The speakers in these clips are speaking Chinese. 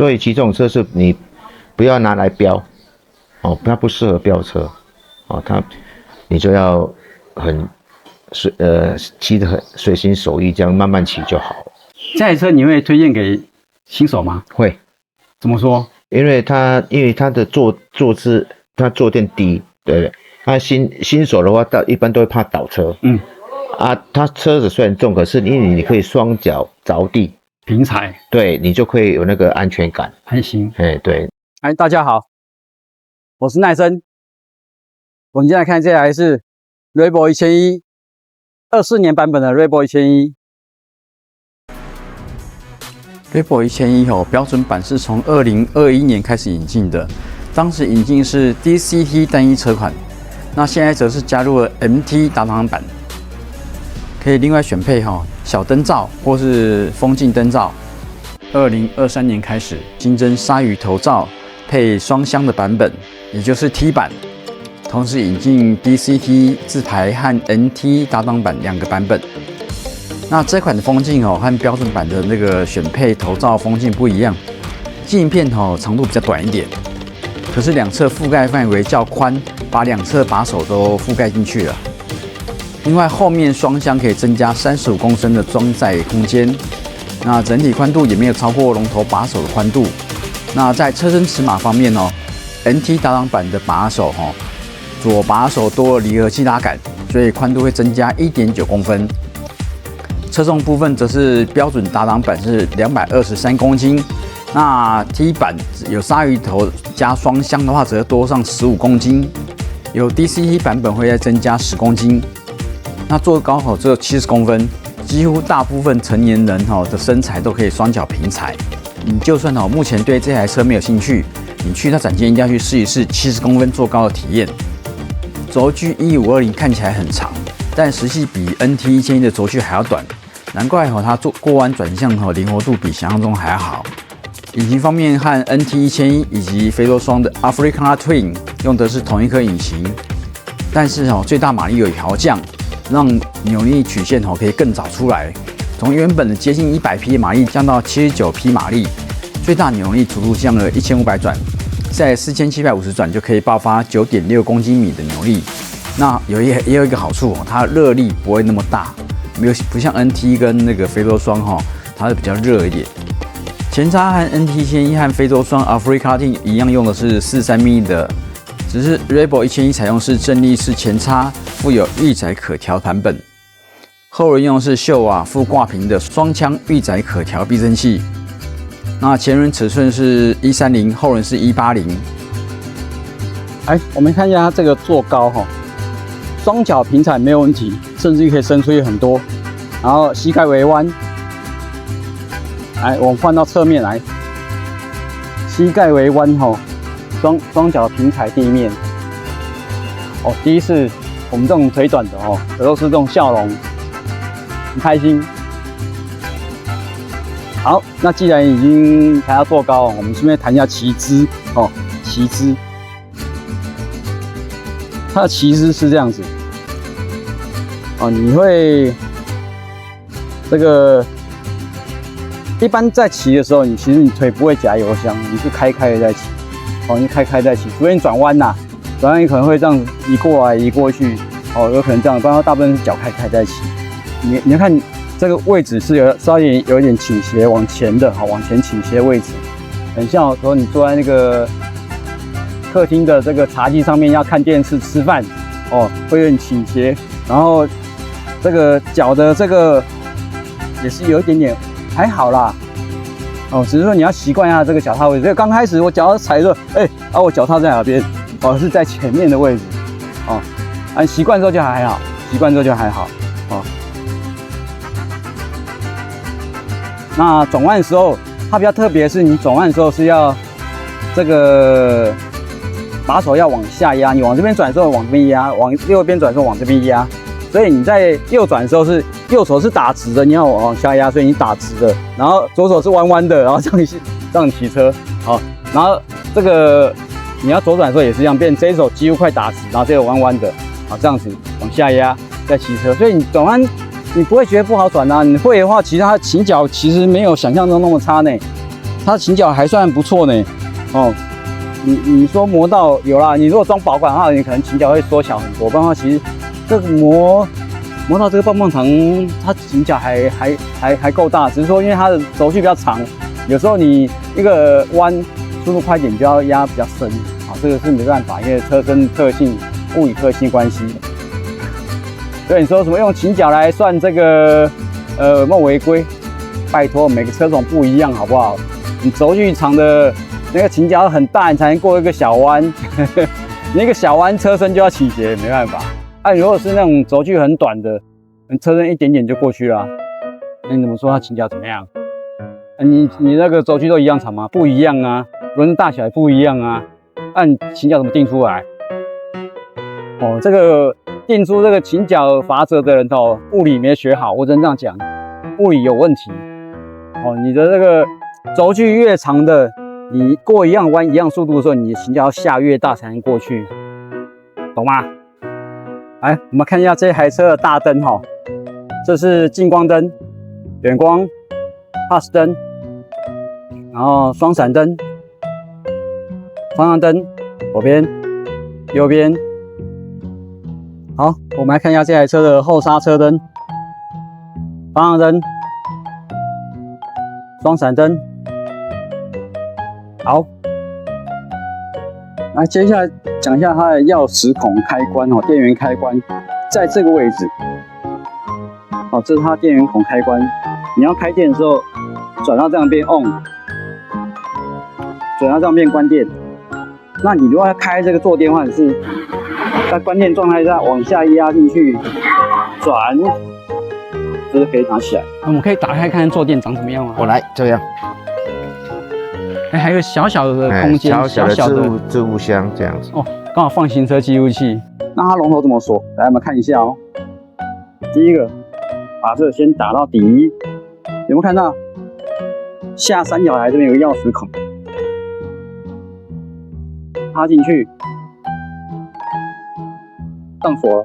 所以骑这种车是你不要拿来飙，哦，它不适合飙车，哦，你就要骑得很随心所欲，这样慢慢骑就好。这台车你会推荐给新手吗？会，怎么说？因为它的坐姿，它坐垫低，对，它新手的话，一般都会怕倒车，它车子虽然重，可是因为你可以双脚着地平踩，对你就可以有那个安全感，还行。对。大家好，我是奈生。我们现在看这台是 Raybo 1100 24年版本的 Raybo 1100。Raybo 1100标准版是从2021年开始引进的，当时引进是 DCT 单一车款，那现在则是加入了 MT 打档版，可以另外选配小灯罩或是风镜灯罩。2023年开始新增鲨鱼头罩配双箱的版本，也就是 T 版，同时引进 DCT 自排和 NT 打档版2个版本。那这款的风镜和标准版的那个选配头罩风镜不一样，镜片长度比较短一点，可是两侧覆盖范围较宽，把两侧把手都覆盖进去了。另外后面双箱可以增加35公升的装载空间，那整体宽度也没有超过龙头把手的宽度。那在车身尺码方面NT 打档版的把手左把手多了离合器拉杆，所以宽度会增加 1.9 公分。车重部分则是标准打档版是223公斤，那 T 版有鲨鱼头加双箱的话，则多上15公斤，有 DCT 版本会再增加10公斤。那坐高只有70公分，几乎大部分成年人的身材都可以双脚平踩。你就算目前对这台车没有兴趣，你去它展间一定要去试一试70公分坐高的体验。轴距1520看起来很长，但实际比 NT 1100的轴距还要短，难怪它过弯转向灵活度比想象中还要好。引擎方面和 NT 1100以及飞罗双的 Africana Twin 用的是同一颗引擎，但是最大马力有调降，让扭力曲线可以更早出来，从原本的接近100匹马力降到79匹马力，最大扭力幅度降了1500转，在4750转就可以爆发 9.6公斤米的扭力。那也有一个好处它热力不会那么大，不像 NT 跟那个飞罗双它是比较热一点。前叉和 NT 1100和飞罗双 Africana Twin 一样用的是43 mm 的，只是 Raybo 1100采用是正立式前叉，附有预载可调版本。后轮用的是秀瓦副挂屏的双腔预载可调避震器。那前轮尺寸是130，后轮是180。我们看一下它这个坐高双脚平踩没有问题，甚至可以伸出去很多。然后膝盖微弯，我们换到侧面来，膝盖微弯双脚平踩地面。第一次我们这种腿短的可都是这种笑容，很开心。好，那既然已经谈到坐高我们顺便谈一下骑姿骑姿。它的骑姿是这样子你会这个一般在骑的时候，其实你腿不会夹油箱，你是开的在骑你开在骑，除非你转弯转弯你可能会这样移过来移过去有可能这样，不然大部分是脚开在骑。你看这个位置是稍微有一点倾斜往前的往前倾斜的位置，很像说你坐在那个客厅的这个茶几上面要看电视吃饭会有点倾斜，然后这个脚的这个也是有一点点还好啦只是说你要习惯一下这个脚踏位置。所以刚开始我脚踩着我脚踏在哪边是在前面的位置习惯之后就还好，那转弯的时候它比较特别，是你转弯的时候是要这个把手要往下压，你往这边转的时候往这边压，往右边转的时候往这边压。所以你在右转的时候是右手是打直的，你要往下压，所以你打直的，然后左手是弯弯的，然后这样骑车然后这个你要左转的时候也是一样，变这一手几乎快打直，然后这个弯弯的这样子往下压再骑车。所以你转弯你不会觉得不好转你会的话，其实它的倾角其实没有想象中那么差呢它的倾角还算不错呢。哦，你说磨到有啦，你如果装保管的话，你可能倾角会缩小很多。不然的话，其实这个磨到这个棒棒糖，它倾角还够大，只是说因为它的轴距比较长，有时候你一个弯速度快一点，就要压比较深。好，这个是没办法，因为车身特性、物理特性关系。所以你说什么用倾角来算这个有没有违规？拜托，每个车种不一样，好不好？你轴距长的那个倾角很大，你才能过一个小弯。你一个小弯车身就要倾斜，没办法。如果是那种轴距很短的，你车身一点点就过去了，那你怎么说它倾角怎么样？你那个轴距都一样长吗？不一样啊，轮子大小也不一样啊。你倾角怎么定出来？哦，这个定出这个倾角法则的人哦，物理没学好，我只能这样讲，物理有问题。哦，你的这个轴距越长的，你过一样弯一样速度的时候，你的倾角要下越大才能过去，懂吗？来，我们看一下这台车的大灯哈，这是近光灯、远光、pass 灯，然后双闪灯、方向灯，左边、右边。好，我们来看一下这台车的后刹车灯、方向灯、双闪灯。好，来接下来讲一下它的钥匙孔开关哦，电源开关在这个位置。哦，这是它电源孔开关。你要开电的时候，转到这样变 on， 转到这样变关电。那你如果要开这个坐垫的话，你是在关电状态下往下压进去，转，这是可以拿起来。我们可以打开看看坐垫长什么样吗？我来这样。还有个小小的空间，小的置物箱这样子。哦，刚好放行车记录器。那它龙头怎么锁？来，我们看一下哦。第一个，把这个先打到底，有没有看到？下三角台这边有个钥匙孔，插进去，上锁了，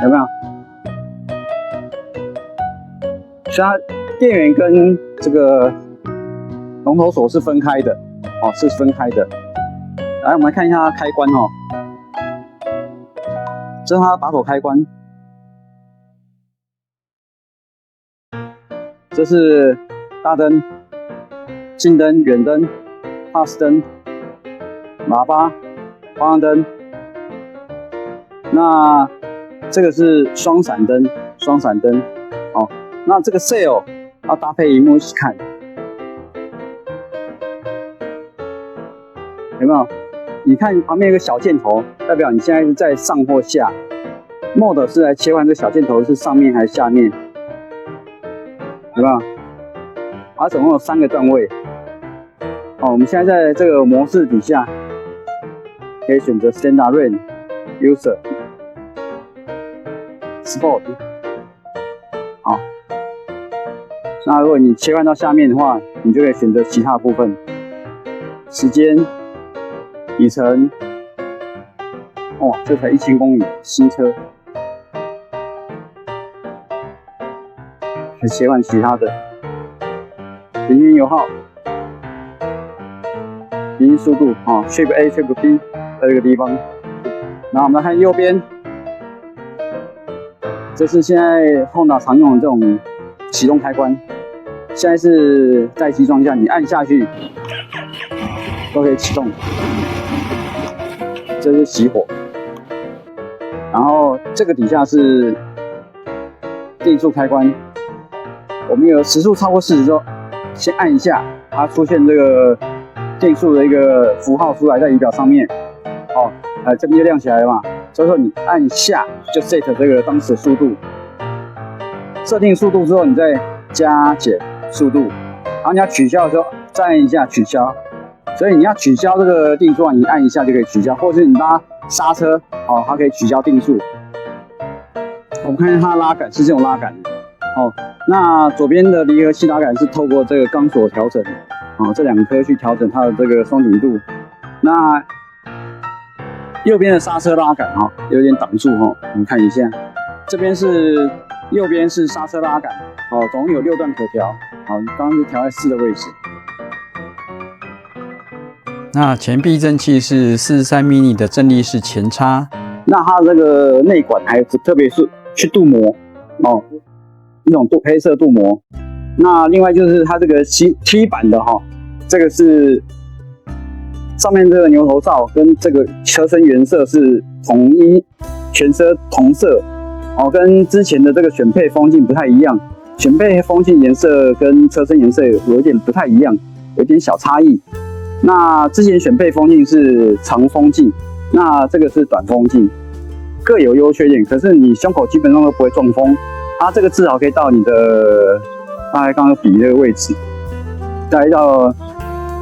有没有？所以它电源跟这个龙头锁是分开的，哦，是分开的。来，我们来看一下它开关哦，这是它的把手开关，这是大灯、近灯、远灯、pass 灯、喇叭、方向灯。那这个是双闪灯，双闪灯。哦，那这个 sail 要搭配萤幕一起看。有没有？你看旁边有个小箭头，代表你现在是在上或下。Mode 是来切换这小箭头是上面还是下面？有没有？它总共有3个段位。哦，我们现在在这个模式底下，可以选择 Standard Range、User、Sport。好，那如果你切换到下面的话，你就可以选择其他部分，时间。里程，哇，这才1000公里，新车，还切换其他的，平均油耗，平均速度啊 ，Trip A、Trip B 在这个地方。然后我们来看右边，这是现在 Honda 常用的这种启动开关，现在是待机状态下，你按下去都可以启动。这是熄火，然后这个底下是定速开关。我们有时速超过40之后，先按一下，它出现这个定速的一个符号出来在仪表上面。哦，这边就亮起来了嘛。所以说你按下就 set 这个当时的速度，设定速度之后，你再加减速度，然后你要取消的时候再按一下取消。所以你要取消这个定速，你按一下就可以取消，或者是你拉刹车，哦，它可以取消定速。我们看一下它的拉杆是这种拉杆的，哦，那左边的离合器拉杆是透过这个钢索调整，哦，这2颗去调整它的这个松紧度。那右边的刹车拉杆，哈，有点挡住，哈，我们看一下，这边是右边是刹车拉杆，哦，总共有6段可调，好，刚刚是调在4的位置。那前避震器是43 mini 的正立式前插。那它这个内管还特别是去镀膜哦，一种黑色镀膜。那另外就是它这个T 版的哈，这个是上面这个牛头罩跟这个车身原色是统一，全车同色哦，跟之前的这个选配风镜不太一样。选配风镜颜色跟车身颜色有一点不太一样，有点小差异。那之前选配风镜是长风镜，那这个是短风镜，各有优缺点。可是你胸口基本上都不会中风，它这个至少可以到你的大概刚刚比那个位置，大概到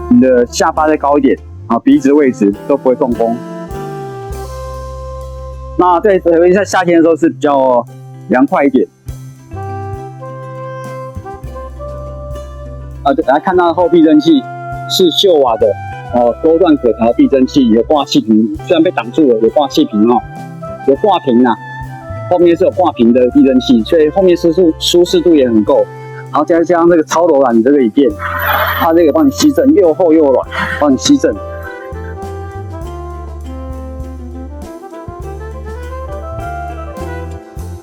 你的下巴再高一点啊，鼻子的位置都不会中风。那对，特别在夏天的时候是比较凉快一点。对，来看到后避震器是秀瓦的多段可调避震器，有挂气瓶，虽然被挡住了，有挂气瓶哦，有挂屏啊，后面是有挂屏的避震器，所以后面舒适度也很够。然后加上这个超柔软这个椅垫，它这个帮你吸震，又厚又软，帮你吸震。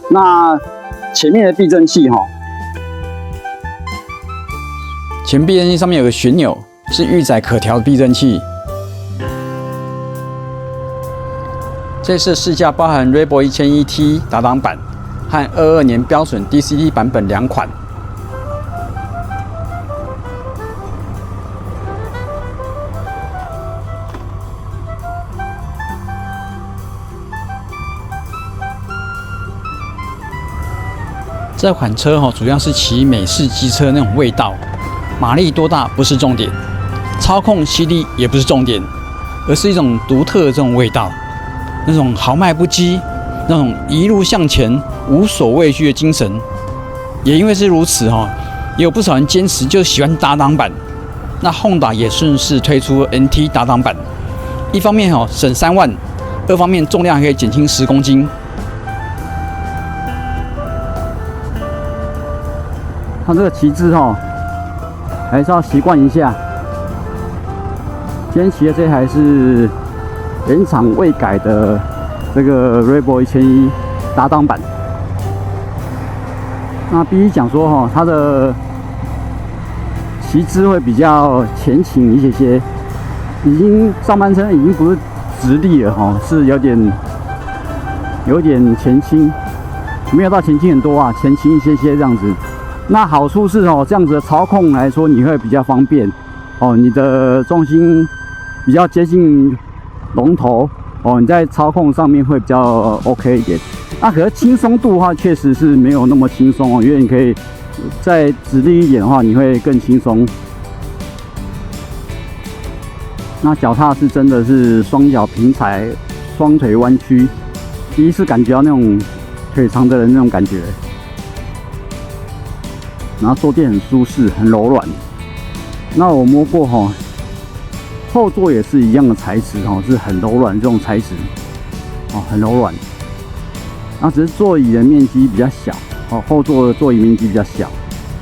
那前面的避震器前避震器上面有个旋钮，是预载可调的避震器。这次试驾包含 Raybo 1001T 打档版和22年标准 DCT 版本2款。这款车主要是骑美式机车那种味道。马力多大不是重点，操控犀利也不是重点，而是一种独特的这种味道，那种豪迈不羁，那种一路向前、无所畏惧的精神。也因为是如此也有不少人坚持就喜欢打档版。那 Honda 也顺势推出 NT 打档版，一方面省3万，二方面重量还可以减轻10公斤。它这个骑姿还是要习惯一下。今天骑的这台是原厂未改的这个 Raybo 1001打档版。那必须讲说它的骑姿会比较前倾一些，已经上半身已经不是直立了是有点前倾，没有到前倾很多啊，前倾一些这样子。那好处是这样子的操控来说，你会比较方便你的重心比较接近龙头你在操控上面会比较 OK 一点。那可是轻松度的话，确实是没有那么轻松因为你可以再直立一点的话，你会更轻松。那脚踏是真的是双脚平踩，双腿弯曲，第一次感觉到那种腿长的人那种感觉。然后坐垫很舒适，很柔软。那我摸过后座也是一样的材质是很柔软这种材质很柔软。那只是座椅的面积比较小后座的座椅面积比较小。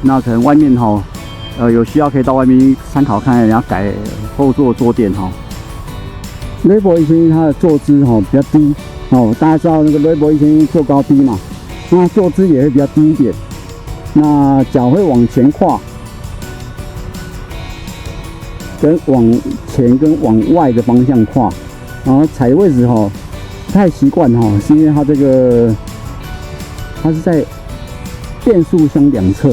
那可能外面有需要可以到外面参考看人家改后座坐垫Raybo 1001它的坐姿比较低大家知道那个 Raybo 1001坐高低嘛，那坐姿也会比较低一点。那脚会往前跨，跟往前跟往外的方向跨，然后踩的位置不太习惯是因为它这个它是在变速箱2侧，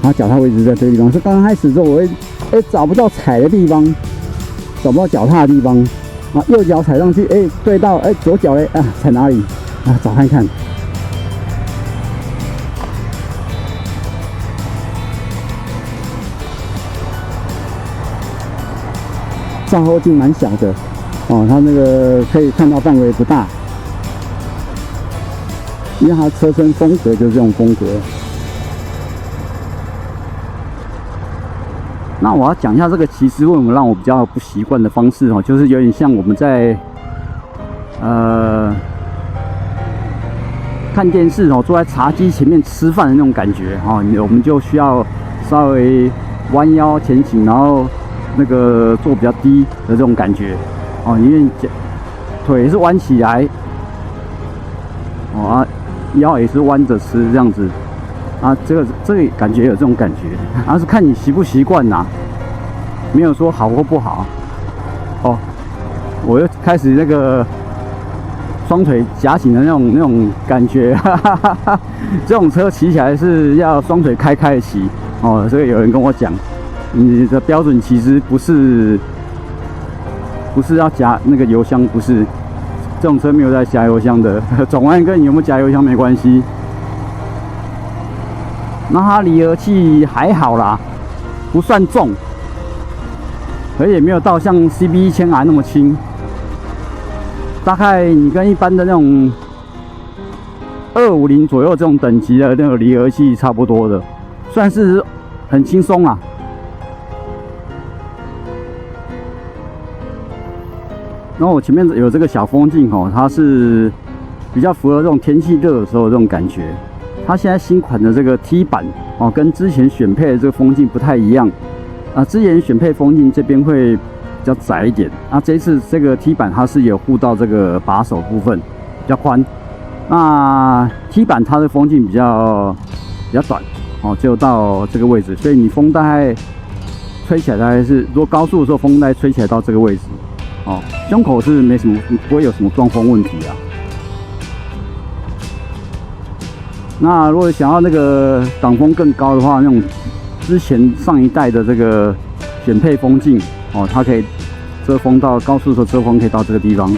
然后脚踏位置在这个地方。是刚开始的时候我会找不到踩的地方，找不到脚踏的地方右脚踩上去对到左脚踩哪里找看看。照后镜蛮小的它那个可以看到范围不大，因为它车身风格就是这种风格。那我要讲一下这个骑姿为什么让我比较不习惯的方式就是有点像我们在看电视坐在茶几前面吃饭的那种感觉我们就需要稍微弯腰前倾，然后那个坐比较低的这种感觉哦，因为腿是弯起来哦啊，腰也是弯着吃这样子啊，这个感觉有这种感觉，啊是看你习不习惯呐，没有说好或不好哦。我又开始那个双腿夹紧的那种感觉，哈哈哈哈，这种车骑起来是要双腿开的骑哦。这个有人跟我讲，你的标准其实不是要夹那个油箱，不是，这种车没有在夹油箱的，转弯跟你有没有夹油箱没关系。那它离合器还好啦，不算重，而也没有到像 CB1000R 那么轻。大概你跟一般的那种250左右这种等级的那个离合器差不多的，算是很轻松啦。然后我前面有这个小风镜哦，它是比较符合这种天气热的时候的这种感觉。它现在新款的这个 T 版哦，跟之前选配的这个风镜不太一样啊。之前选配风镜这边会比较窄一点，那这一次这个 T 版它是有护到这个把手部分，比较宽。那 T 版它的风镜比较短哦，只有到这个位置，所以你风大概吹起来大概是，如果高速的时候风大概吹起来到这个位置哦，胸口是没什么，不会有什么撞风问题啊。那如果想要那个挡风更高的话，那种之前上一代的这个选配风镜哦，它可以遮风到高速的时候遮风可以到这个地方。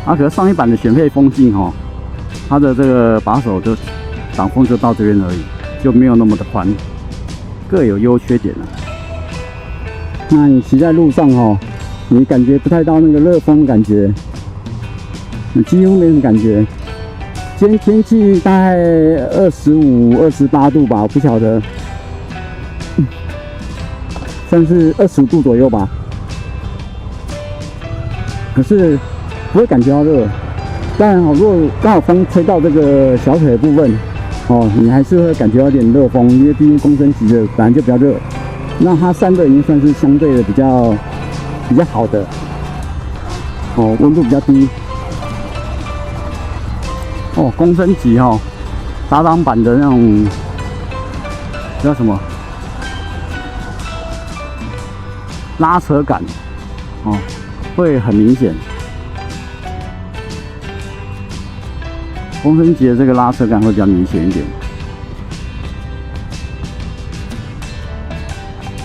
啊，可是上一版的选配风镜哦，它的这个把手就挡风就到这边而已，就没有那么的宽，各有优缺点啊。那你骑在路上哦，你感觉不太到那个热风的感觉，你几乎没什么感觉。今天天气大概25、28度吧，我不晓得，算是25度左右吧。可是不会感觉到热，但如果刚好风吹到这个小腿的部分，哦，你还是会感觉到有点热风，因为毕竟公升级的本来就比较热。那它散热已经算是相对的比较好的，哦，温度比较低。哦，公升级哦，打挡板的那种叫什么拉扯感哦，会很明显。公升级的这个拉扯感会比较明显一点。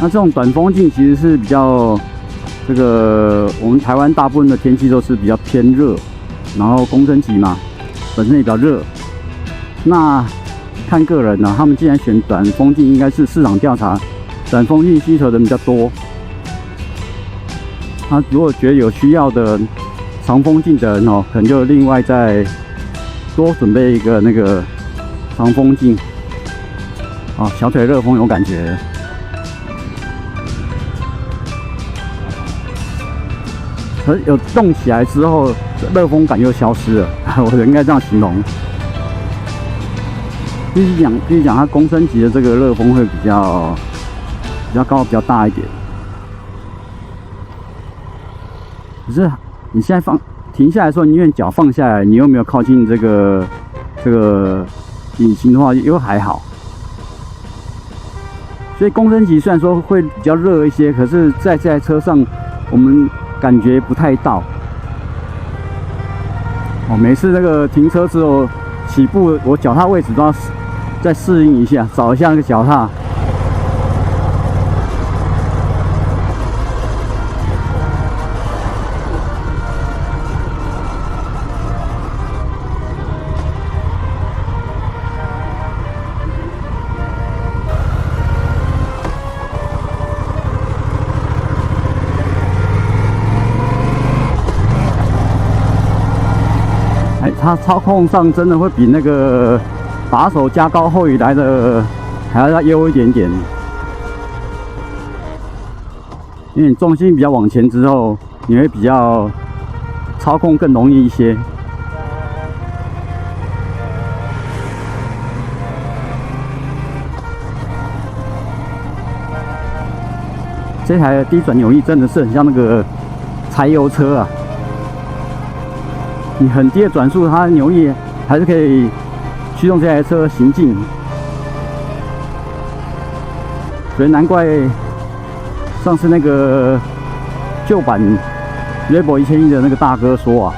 那这种短风镜其实是比较这个，我们台湾大部分的天气都是比较偏热，然后公升级嘛。本身也比较热，那看个人呢、他们既然选短风镜，应该是市场调查，短风镜需求的人比较多。他如果觉得有需要的长风镜的人哦，可能就另外再多准备一个那个长风镜。哦，小腿热风有感觉。可是有动起来之后，热风感又消失了，我应该这样形容。必须讲，它公升级的这个热风会比较高、比较大一点。可是你现在停下来的时候，你因为脚放下来，你又没有靠近这个引擎的话，又还好。所以公升级虽然说会比较热一些，可是在这台车上我们感觉不太到。哦，每次那个停车之后起步，我脚踏位置都要再适应一下，找一下那个脚踏。它操控上真的会比那个把手加高后移来的还要再优一点点，因为你重心比较往前之后，你会比较操控更容易一些。这台的低转扭力真的是很像那个柴油车啊，你很低的转速，它的扭力还是可以驱动这台车行进，所以难怪上次那个旧版 Rebel 1100的那个大哥说啊，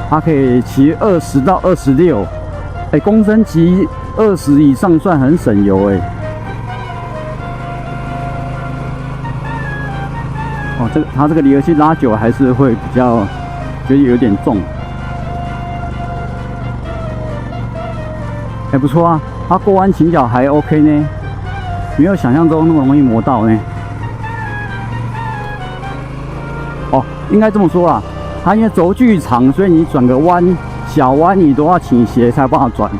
它可以骑20到26，公升骑20以上算很省油哦，它这个离合器拉久还是会比较觉得有点重，还不错啊，它过弯倾角还 OK 呢，没有想象中那么容易磨到呢。哦，应该这么说啊，它因为轴距长，所以你转个弯，小弯你都要倾斜才有办法转。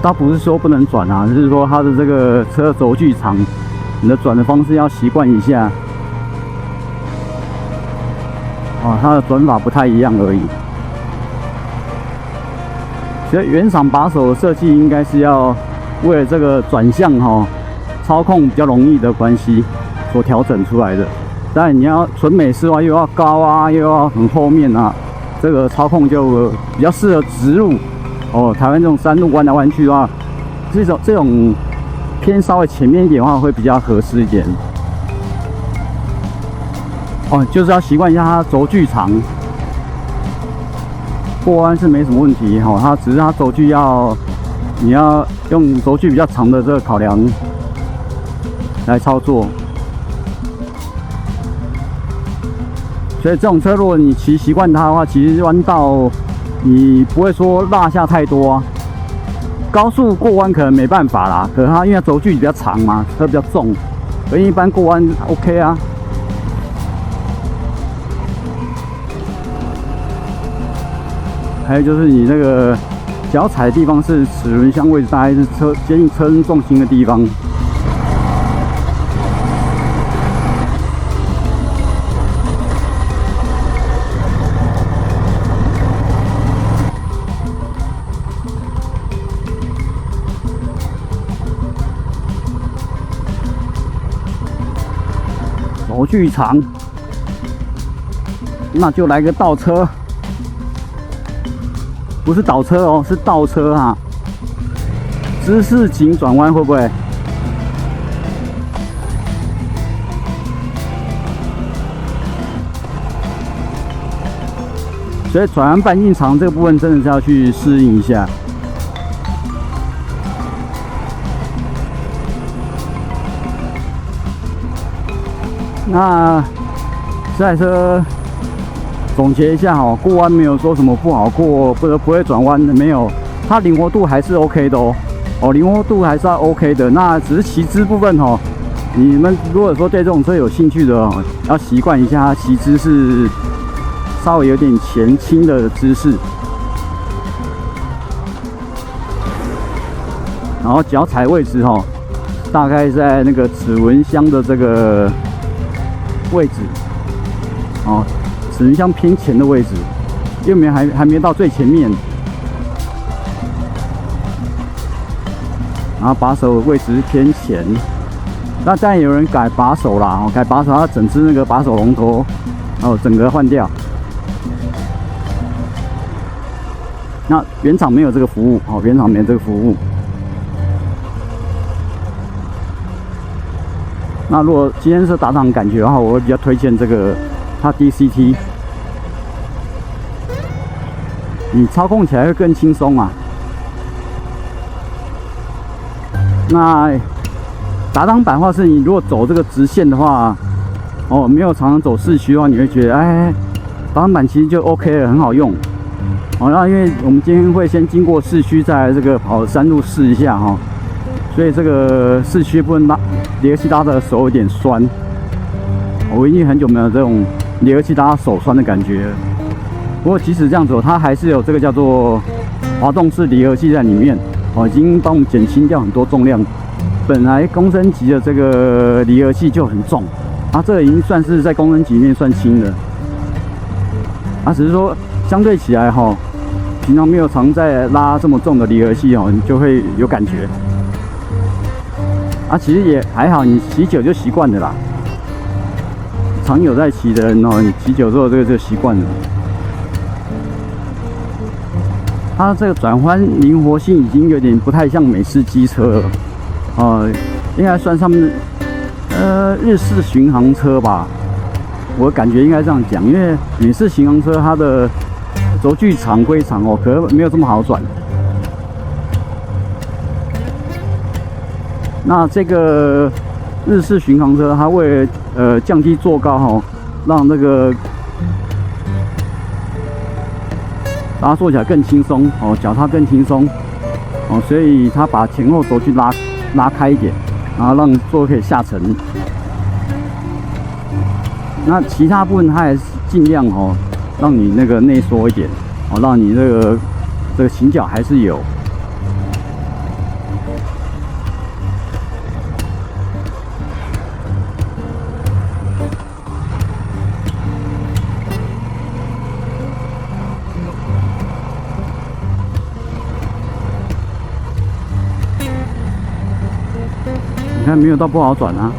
倒不是说不能转啊，就是说它的这个车轴距长，你的转的方式要习惯一下。哦，它的转法不太一样而已。所以原厂把手的设计应该是要为了这个转向操控比较容易的关系所调整出来的。但你要纯美式的话，又要高啊，又要很后面啊，这个操控就比较适合直路。哦，台湾这种山路弯来弯去的话，这种偏稍微前面一点的话会比较合适一点。哦，就是要习惯一下它轴距长，过弯是没什么问题哈。它只是它轴距你要用轴距比较长的这个考量来操作。所以这种车如果你骑习惯它的话，其实弯道你不会说落下太多啊。高速过弯可能没办法啦，可是它因为轴距比较长嘛，车比较重，而一般过弯 OK 啊。还有就是你那个脚踩的地方是齿轮箱位置，大概是接近车身重心的地方。轴距长，那就来个倒车，不是倒车哦，是倒车啊！姿势型转弯会不会？所以转弯半径长这个部分真的是要去适应一下。那这台车总结一下过弯没有说什么不好过，不会转弯的，没有，它灵活度还是 OK 的灵活度还是要 OK 的。那只是骑姿部分你们如果说对这种车有兴趣的要习惯一下它骑姿是稍微有点前倾的姿势，然后脚踩位置大概在那个齿轮箱的这个位置齿轮箱偏前的位置，又还没到最前面，然后把手位置是偏前。那当然有人改把手啦，改把手，它整只那个把手龙头整个换掉。那原厂没有这个服务原厂没有这个服务。那如果今天是打档感觉的话，我会比较推荐这个它 DCT， 你操控起来会更轻松啊。那打档版的话，是你如果走这个直线的话，没有常常走市区的话，你会觉得打档版其实就 OK 了，很好用。那因为我们今天会先经过市区，再来这个跑山路试一下所以这个市区部分离合器拉的手有点酸，我已经很久没有这种离合器拉手酸的感觉了。不过即使这样子它还是有这个叫做滑动式离合器在里面已经帮我们减轻掉很多重量。本来公升级的这个离合器就很重，这个已经算是在公升级里面算轻的。只是说相对起来平常没有常在拉这么重的离合器你就会有感觉。啊，其实也还好，你骑久就习惯了啦。常有在骑的人哦，你骑久之后这个就习惯了。它这个转换灵活性已经有点不太像美式机车了，应该算上面日式巡航车吧，我感觉应该这样讲，因为美式巡航车它的轴距长归长哦，可是没有这么好转。那这个日式巡航车，它为了降低坐高哦，让那个大家坐起来更轻松哦，脚踏更轻松哦，所以它把前后轴距拉开一点，然后让座可以下沉。那其他部分它还是尽量哦，让你那个内缩一点哦，让你这个倾角还是有。你看没有到不好转啊，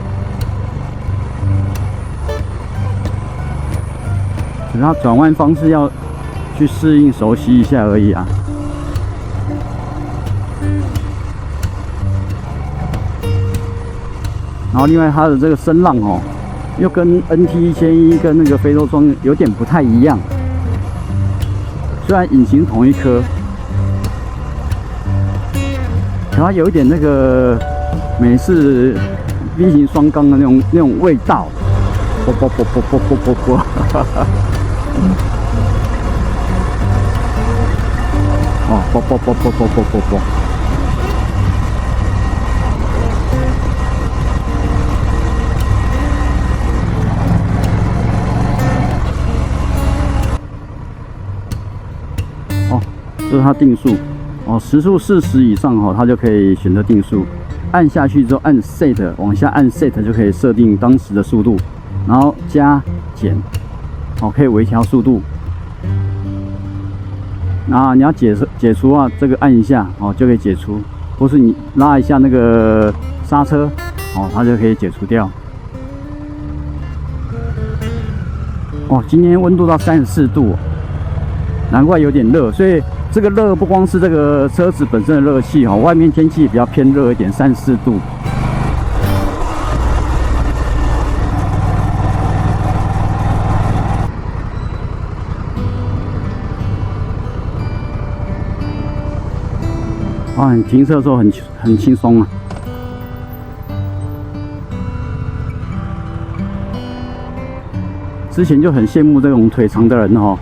只是它转弯方式要去适应熟悉一下而已啊。然后另外它的这个声浪哦，又跟 NT1100跟那个非洲装有点不太一样，虽然引擎同一颗，可它有一点那个美式 V 型双缸的那种味道，啵啵啵啵啵啵啵啵，哦，啵啵啵啵啵啵啵啵。哦，这是它定速。哦，时速40以上哦，它就可以选择定速。按下去之后，按 Set 往下按 Set 就可以设定当时的速度，然后加减，哦，可以微调速度。那你要解除啊，这个按一下哦就可以解除，或是你拉一下那个刹车哦，它就可以解除掉。哦，今天温度到34度，难怪有点热，所以。这个热不光是这个车子本身的热气哦，外面天气也比较偏热一点，34度。啊，你停车的时候很轻松啊。之前就很羡慕这种腿长的人哦，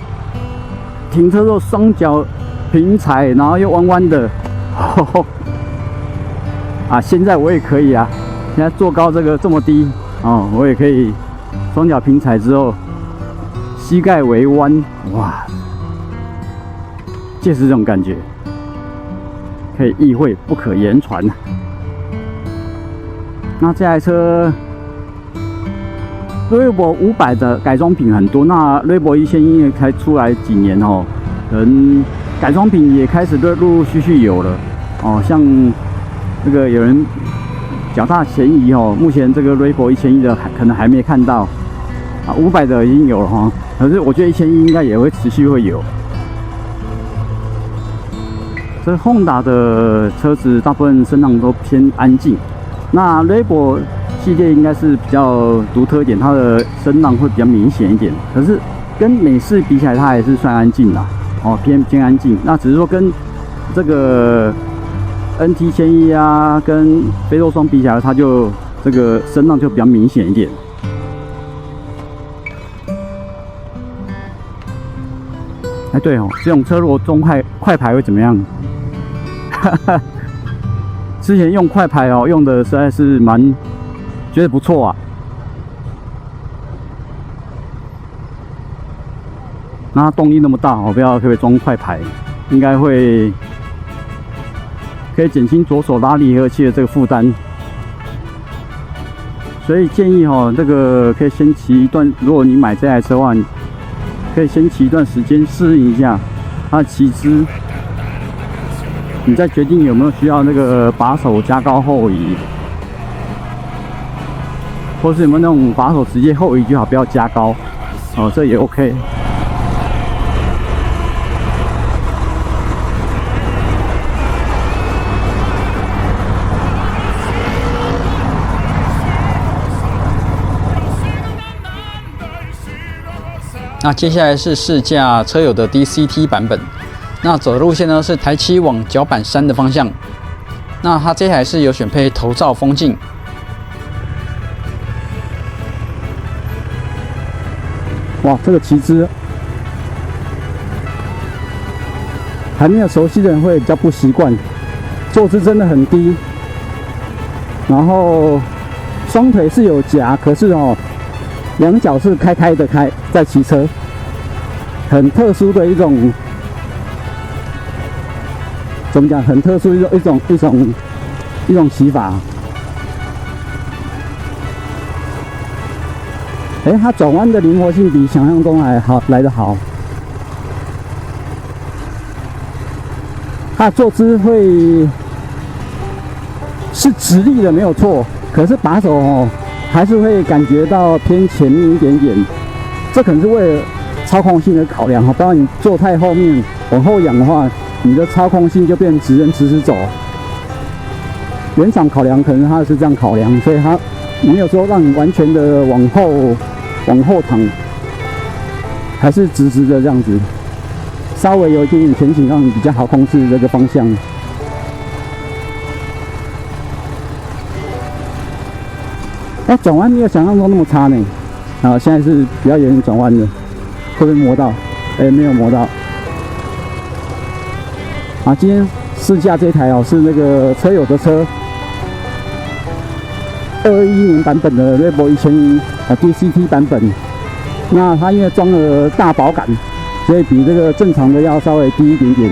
停车之后双脚平踩，然后又弯弯的，啊，现在我也可以啊，现在坐高这么低哦，我也可以双脚平踩之后，膝盖微弯，哇，就是这种感觉，可以意会不可言传。那这台车 Revo 500的改装品很多，那 Revo 1100才出来几年哦，可能改装品也开始陆陆续续有了哦，像这个有人脚踏前移哦，目前这个 Revo 1100的可能还没看到啊，500的已经有了哈，可是我觉得1100应该也会持续会有。这 Honda 的车子大部分声浪都偏安静，那 Revo 系列应该是比较独特一点，它的声浪会比较明显一点。可是跟美式比起来，它还是算安静啦，哦，偏安静。那只是说跟这个 NT1100啊，跟非洲双比起来，它就这个声浪就比较明显一点。哎，对哦，这种车如果中快排会怎么样？之前用快排哦，用的实在是觉得不错啊。那它动力那么大，我不知道可不可以装快排，应该会可以减轻左手拉离合器的这个负担。所以建议哦，这个可以先骑一段，如果你买这台车的话，你可以先骑一段时间适应一下它的骑姿，你再决定有没有需要那个把手加高后移。或是有没有那种把手直接后移就好，不要加高，哦，这也 OK。那接下来是试驾车友的 DCT 版本，那走的路线呢是台七往脚板山的方向。那它这台是有选配头罩风镜。哇，这个骑姿还没有熟悉的人会比较不习惯，坐姿真的很低，然后双腿是有夹，可是哦，两脚是开在骑车，很特殊的一种，怎么讲？很特殊一种骑法。它转弯的灵活性比想象中来得好。它的坐姿会是直立的没有错，可是把手哦还是会感觉到偏前面一点点。这可能是为了操控性的考量哈，不然你坐太后面往后仰的话，你的操控性就变直人直直走。原厂考量可能它是这样考量，所以它没有说让你完全的往后躺，还是直直的这样子，稍微有一点点前倾，让你比较好控制这个方向。转弯没有想象中那么差呢。现在是比较有点转弯的，会不会磨到？没有磨到。今天试驾这台是那个车友的车，2021年版本的 Rebel 1100 DCT 版本。那它因为装了大保杆，所以比这个正常的要稍微低一点点。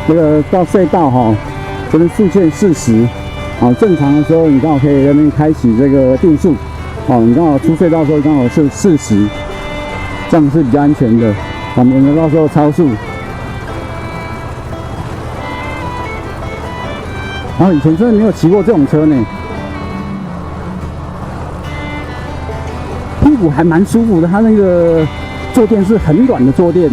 这个到隧道这边速限40，正常的时候你刚好可以在那边开启这个定速，你刚好出隧道的时候刚好是40，这样是比较安全的，免得到时候超速。以前真的没有骑过这种车呢，屁股还蛮舒服的，它那个坐垫是很软的坐垫。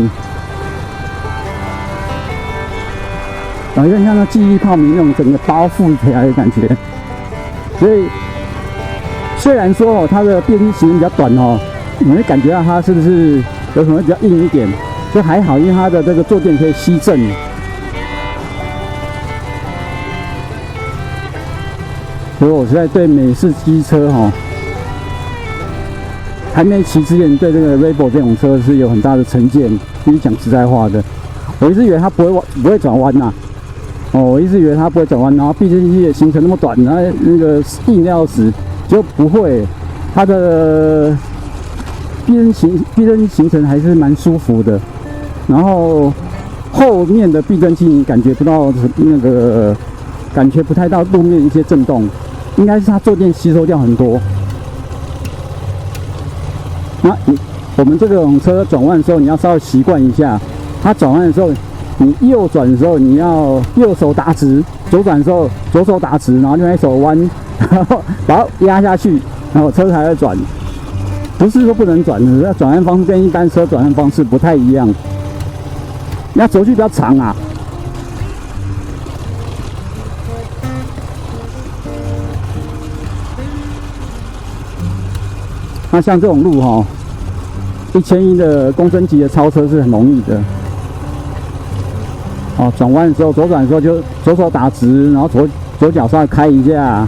有点像那记忆泡棉那种整个包覆起来的感觉，所以虽然说它的变形时间比较短你会感觉到它是不是有可能比较硬一点，就还好，因为它的这个坐垫可以吸震。所以我实在对美式机车还没骑之前，对这个 Rebel 这种车是有很大的成见。因为讲实在话的，我一直以为它不会转弯呐。我一直以为它不会转弯，然后避震器也行程那么短，然后那个硬要死，就不会。它的避震行程还是蛮舒服的，然后后面的避震器你感觉不到那个，感觉不太到路面一些震动，应该是它坐垫吸收掉很多。那我们这种车转弯的时候，你要稍微习惯一下，它转弯的时候。你右转的时候，你要右手打直；左转的时候，左手打直，然后另外一手弯，然后把它压下去，然后车才会转。不是说不能转的，那转弯方式跟一般车转弯方式不太一样。那轴距比较长啊。那像这种路，1100的公升级的超车是很容易的。转弯的时候，左转的时候就左手打直，然后左脚稍微开一下，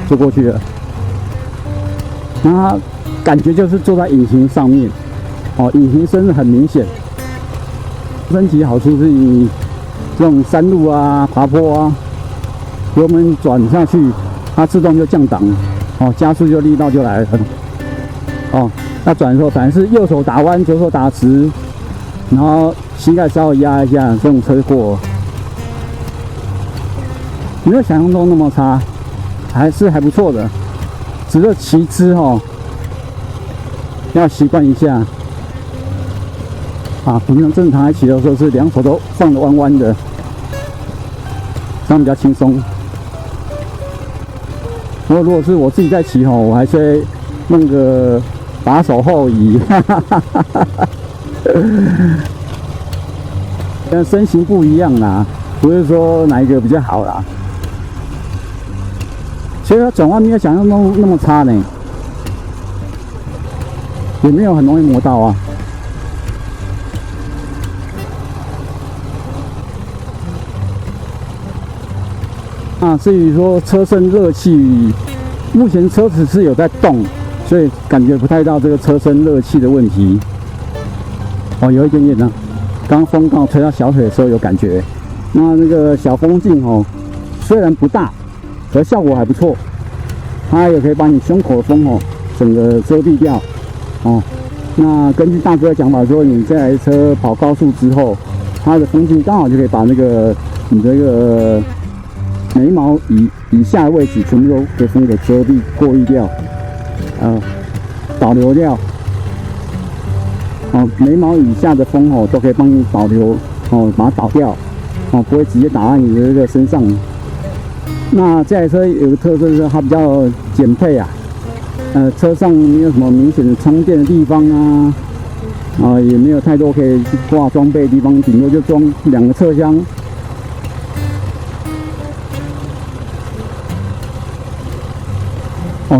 就过去了。然后它感觉就是坐在引擎上面，引擎声很明显。升级好处是你这种山路啊、爬坡啊，油门转下去，它自动就降档，加速就力道就来了。那转的时候反而是右手打弯，左手打直。然后膝盖稍微压一下，这种车过。没有想象中那么差，还不错的。只是骑姿要习惯一下。平常正常在骑的时候是两手都放得弯弯的，这样比较轻松。不过如果是我自己在骑我还是会弄个把手后移，但身形不一样啦，不是说哪一个比较好啦。其实它转弯没有想象中那么差呢，也没有很容易磨到啊。至于说车身热气，目前车子是有在动，所以感觉不太到这个车身热气的问题。有一点点呢，刚风刚好吹到小腿的时候有感觉。那个小风镜虽然不大，可效果还不错。它也可以把你胸口的风整个遮蔽掉。那根据大哥的讲法说，你这台车跑高速之后，它的风镜刚好就可以把那个你这个眉毛以下的位置全部都给风给遮蔽过滤掉，导流掉。眉毛以下的风都可以帮你导流，把它导掉，不会直接打在你的这个身上。那这台车有个特色是它比较简配啊，车上没有什么明显的充电的地方也没有太多可以去挂装备的地方，顶多就装2个侧箱。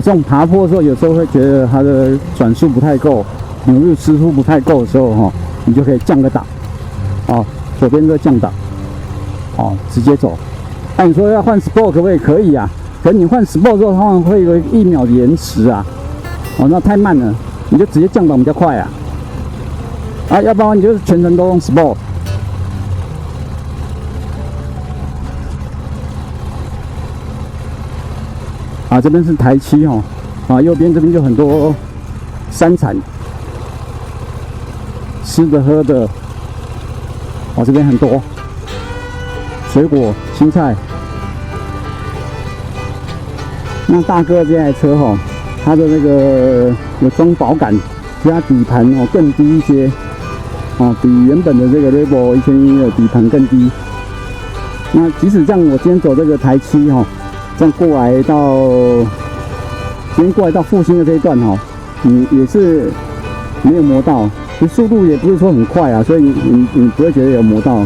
这种爬坡的时候，有时候会觉得它的转速不太够，扭力输出不太够的时候，你就可以降个档，左边这降档，直接走。你说要换 Sport 可不可以？可以啊，可是你换 Sport 之后，它会有1秒的延迟啊，那太慢了，你就直接降档比较快啊。要不然你就是全程都用 Sport。这边是台七右边这边就很多山产，吃的喝的，这边很多水果、青菜。那大哥这台车它的那个有装保杆，所以它底盘更低一些，比原本的这个 Revo 1100的底盘更低。那即使这样，我今天走这个台七这样过来到复兴的这一段也是没有磨到，速度也不是说很快啊，所以你不会觉得有磨到。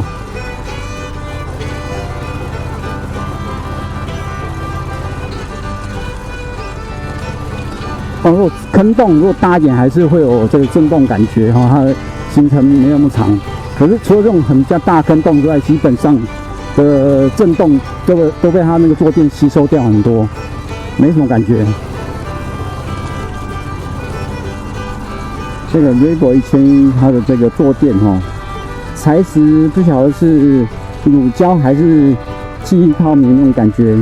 如果坑洞如果大一点，还是会有这个震动感觉它的行程没那么长。可是除了这种很比较大坑洞之外，基本上的震动都被它那个坐垫吸收掉很多，没什么感觉。这个 Revo 1100它的这个坐垫材质不晓得是乳胶还是记忆泡棉那种感觉，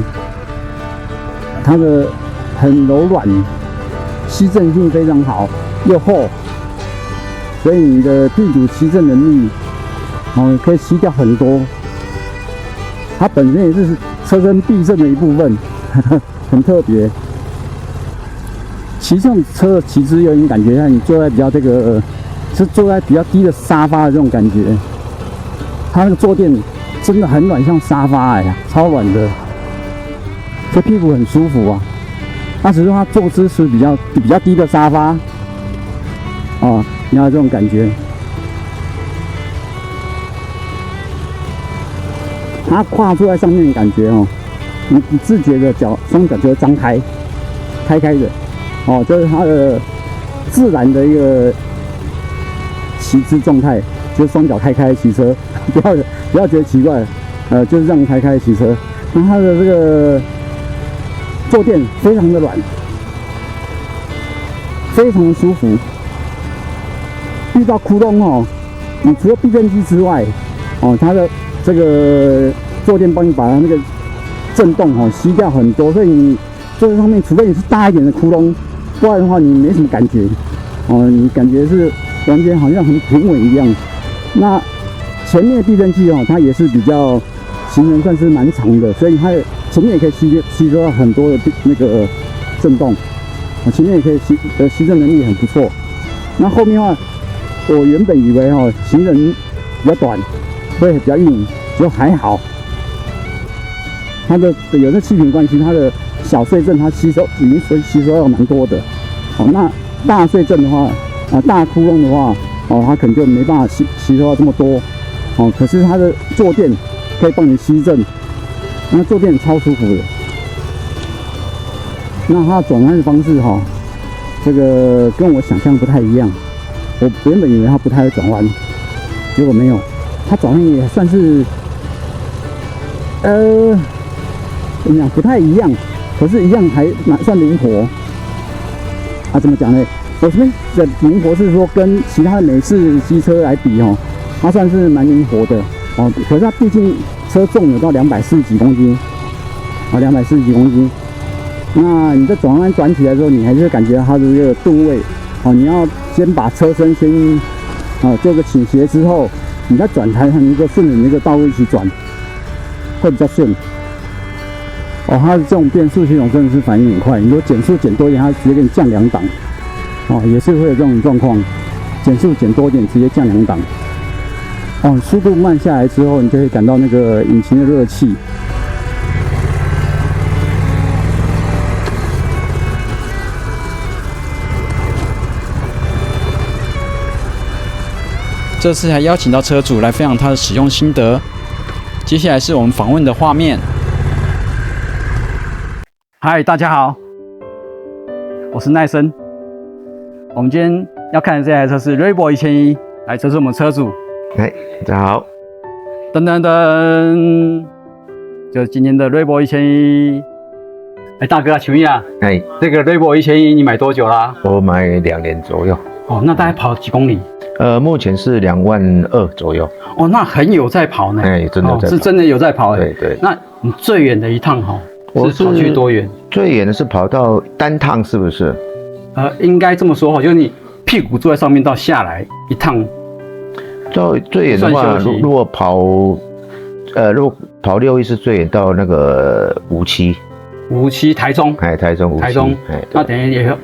它的很柔软，吸震性非常好，又厚，所以你的地主吸震能力可以吸掉很多。它本身也是车身避震的一部分，很特别。骑这种车的骑姿有点感觉像你坐在比较是坐在比较低的沙发的这种感觉。它那个坐垫真的很软，像沙发超软的，所以屁股很舒服啊。只是说它坐姿是比较低的沙发，你要这种感觉。它跨坐在上面的感觉你不自觉的双脚就会张开的，这是它的自然的一个骑姿状态，就是双脚开的骑车，不要觉得奇怪，就是这样开的骑车。那它的这个坐垫非常的软，非常的舒服。遇到窟窿你除了避震器之外，它的这个坐垫帮你把它那个震动吸掉很多，所以你坐在上面，除非你是大一点的窟窿，不然的话你没什么感觉，你感觉是完全好像很平稳一样。那前面的避震器它也是比较行程算是蛮长的，所以它的前面也可以吸收到很多的那个震动，前面也可以吸震能力很不错。那后面的话，我原本以为行人比较短，会比较硬，就还好。它的有那气瓶关系，它的小碎震它已经吸收到蛮多的。那大碎震的话，大窟窿的话，它可能就没办法吸收到这么多。可是它的坐垫可以帮你吸震，那坐垫超舒服的。那它的转弯的方式这个跟我想象不太一样。我原本以为它不太会转弯，结果没有，它转弯也算是怎么讲不太一样，可是一样还算灵活。怎么讲呢？我这边的灵活是说跟其他的美式机车来比它算是蛮灵活的可是它毕竟车重有到240几公斤，240几公斤。那你在转弯转起来的时候，你还是感觉它的这个度位你要先把车身先做个倾斜之后，你再转台才能够顺着你那个道路一起转，会比较顺。它的这种变速系统真的是反应很快，你如果减速减多一点，它直接给你降2档也是会有这种状况，减速减多一点直接降2档速度慢下来之后，你就会感到那个引擎的热气。这次还邀请到车主来分享他的使用心得。接下来是我们访问的画面。嗨，大家好，我是奈森。我们今天要看的这台车是 Raybo 1100，来，这是我们车主。大家好。噔噔噔，就是今天的 Raybo 1100。大哥，请问一下，这个 Raybo 1100你买多久啦？我买2年左右。那大概跑几公里？目前是22000左右。那很有在跑呢。真的在跑，是真的有在跑。对。那你最远的一趟是跑去多远？最远的是跑到单趟，是不是？应该这么说就是你屁股坐在上面到下来一趟。最远的话，如果跑6是最远到那个57台中。台中。那等于也有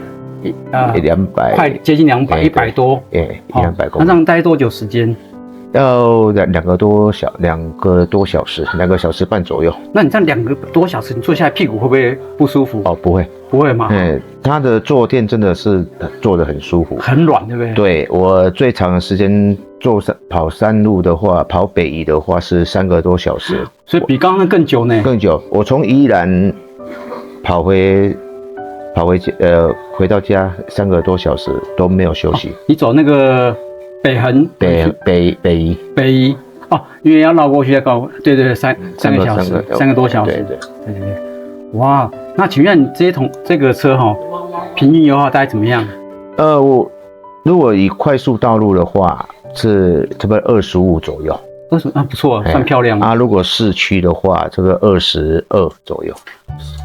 200，快接近200多。100公里。那这样待多久时间？要2个多小时，2个小时半左右。那你这样2个多小时，你坐下来屁股会不会不舒服？不会吗？它的坐垫真的是坐得很舒服，很软，对不对？对，我最长的时间跑山路的话，跑北宜的话是3个多小时，所以比刚刚更久呢。更久，我从宜兰回到家3个多小时都没有休息。你走那个北横北宜因为要绕过去再搞，对3个小时，3个多小时。对。哇，那请问你这个车平均油耗大概怎么样？我如果以快速道路的话是差不多25左右。不错，算漂亮。如果市区的话，这个22左右。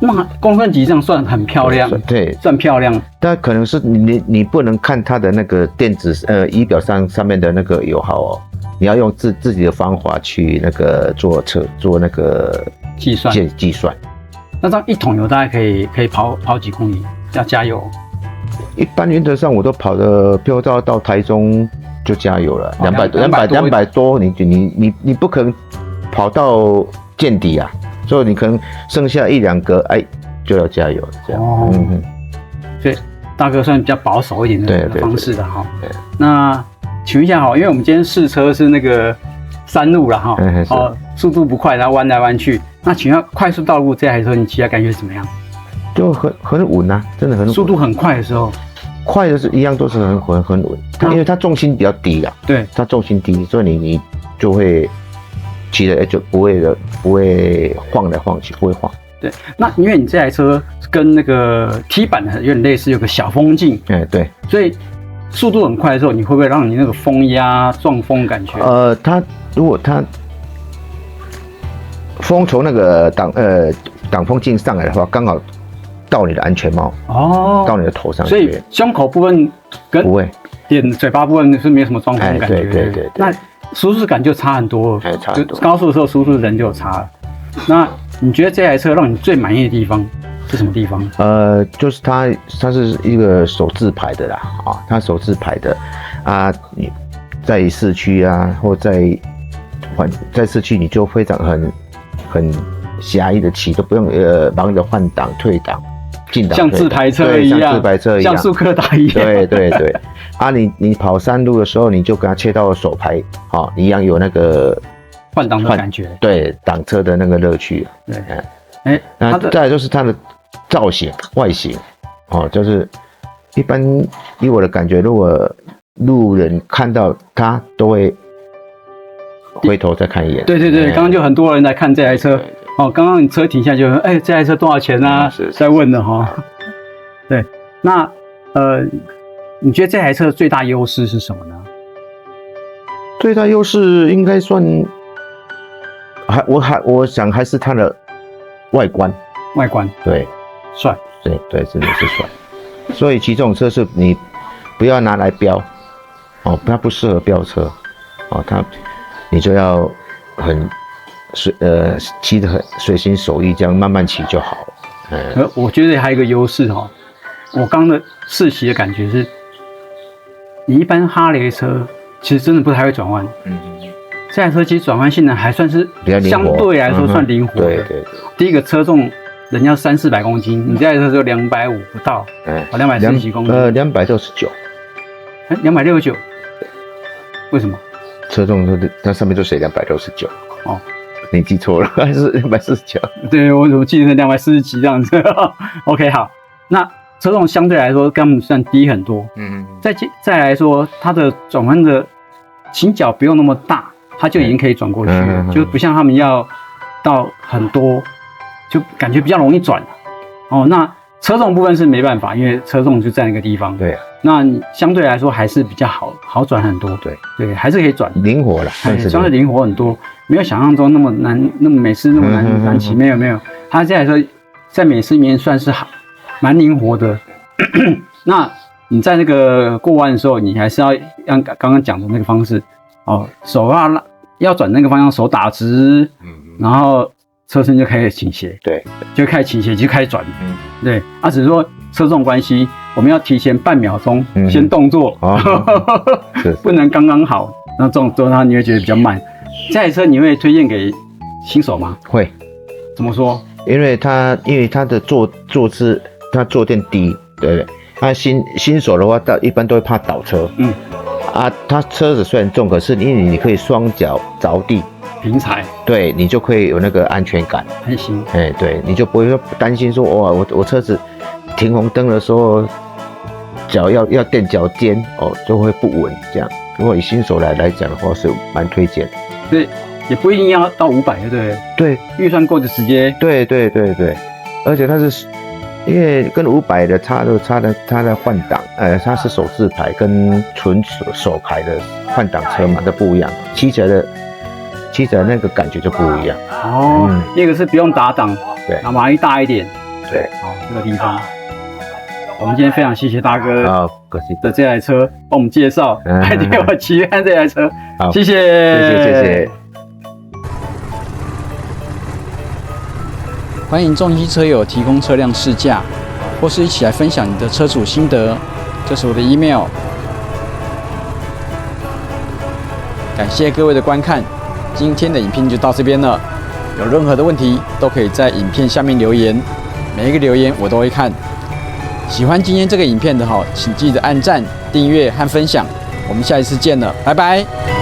那公分级这样算很漂亮，对，算漂亮。但可能是你不能看它的那个电子仪表上面的那个油耗你要用自己的方法去那个做那个计算。那这样一桶油大概可以跑几公里？要加油？一般原则上我都跑的，比如到台中就加油了，200多，你不可能跑到见底啊，所以你可能剩下1-2个就要加油这样。所以大哥算比较保守一点的方式的那请问一下因为我们今天试车是那个山路啦速度不快，然后弯来弯去。那请问快速道路这台车你骑的感觉是怎么样？就很稳啊，真的很稳。速度很快的时候，快的是一样都是很稳，因为它重心比较低啊。对，它重心低，所以你就会骑的就不会晃来晃去，不会晃。对，那因为你这台车跟那个 T 版的有点类似，有个小风镜。对。所以速度很快的时候，你会不会让你那个风压撞风感觉？如果它风从那个挡风镜上来的话，刚好到你的安全帽到你的头上，所以胸口部分跟不会，点嘴巴部分是没有什么撞风感觉。对。那舒适感就差很多，差很多。高速的时候舒适人就有差了。那你觉得这台车让你最满意的地方是什么地方？就是它是一个手自排的啦，啊，它手自排的啊，你在市区啊，或在市区你就非常很狭义的骑，都不用忙着换挡、退档、进档，像自排车一样，像自排车一样，像速克达一样。对。啊，你跑山路的时候，你就给它切到手排，啊，一样有那个换挡的感觉。对，挡车的那个乐趣。对，那再来就是它的造型、外形，哦，就是一般以我的感觉，如果路人看到它，都会回头再看一眼。对，刚刚就很多人来看这台车。哦，刚刚你车停下就说，这台车多少钱啊？在问的哈。对，那你觉得这台车的最大优势是什么呢？最大优势应该算，我想还是它的外观。对，帅。对，真的是帅。所以骑这种车是你不要拿来飙，哦，它不适合飙车，哦，你就要骑得很随心所欲，这样慢慢骑就好了。我觉得还有一个优势哈，我刚的试骑的感觉是，你一般哈雷车其实真的不太会转弯，这台车其实转弯性能还算是相对来说算灵活的。对。第一个车重人家300-400公斤，你这台车就250不到，240几公斤，269。269，为什么？车重它上面就写269。哦。你记错了，还是249？对，我记得是240几这样子。OK， 好，那车重相对来说跟他们算低很多。再来说，它的转弯的倾角不用那么大，它就已经可以转过去了，就不像他们要到很多，就感觉比较容易转。哦，那车重部分是没办法，因为车重就在那个地方。对啊。那你相对来说还是比较好转很多。对，还是可以转，灵活了，相对灵活很多。没有想象中那么难，那么美式那么难骑，没有，它这台车在美式里面算是蛮灵活的。那你在那个过弯的时候，你还是要按刚刚讲的那个方式，哦，手要转那个方向，手打直，然后车身就开始倾斜，对，就开始倾斜，就开始转，对，只是说车重关系，我们要提前半秒钟先动作，不能刚刚好，那这种做它你会觉得比较慢。这台车你会推荐给新手吗？会。怎么说？因为它的坐姿，它坐垫低，对不对？那新手的话，一般都会怕倒车。它车子虽然重，可是因为你可以双脚着地平踩，对你就可以有那个安全感。还行。对，你就不会担心说，哇，我车子停红灯的时候，脚要垫脚尖，哦，就会不稳这样。如果以新手来讲的话，是蛮推荐的。对，也不一定要到500，对不对？对，预算够就直接。对，而且它是因为跟500的差的换挡，它是手自排跟纯手排的换挡车嘛，都不一样，骑起来那个感觉就不一样。那个是不用打档，对，马力大一点。对，这个地方。我们今天非常谢谢大哥的这台车帮我们介绍，还给我骑看这台车，谢谢。欢迎重机车友提供车辆试驾，或是一起来分享你的车主心得，这是我的 email。感谢各位的观看，今天的影片就到这边了。有任何的问题都可以在影片下面留言，每一个留言我都会看。喜欢今天这个影片的请记得按赞、订阅和分享。我们下一次见了，拜拜。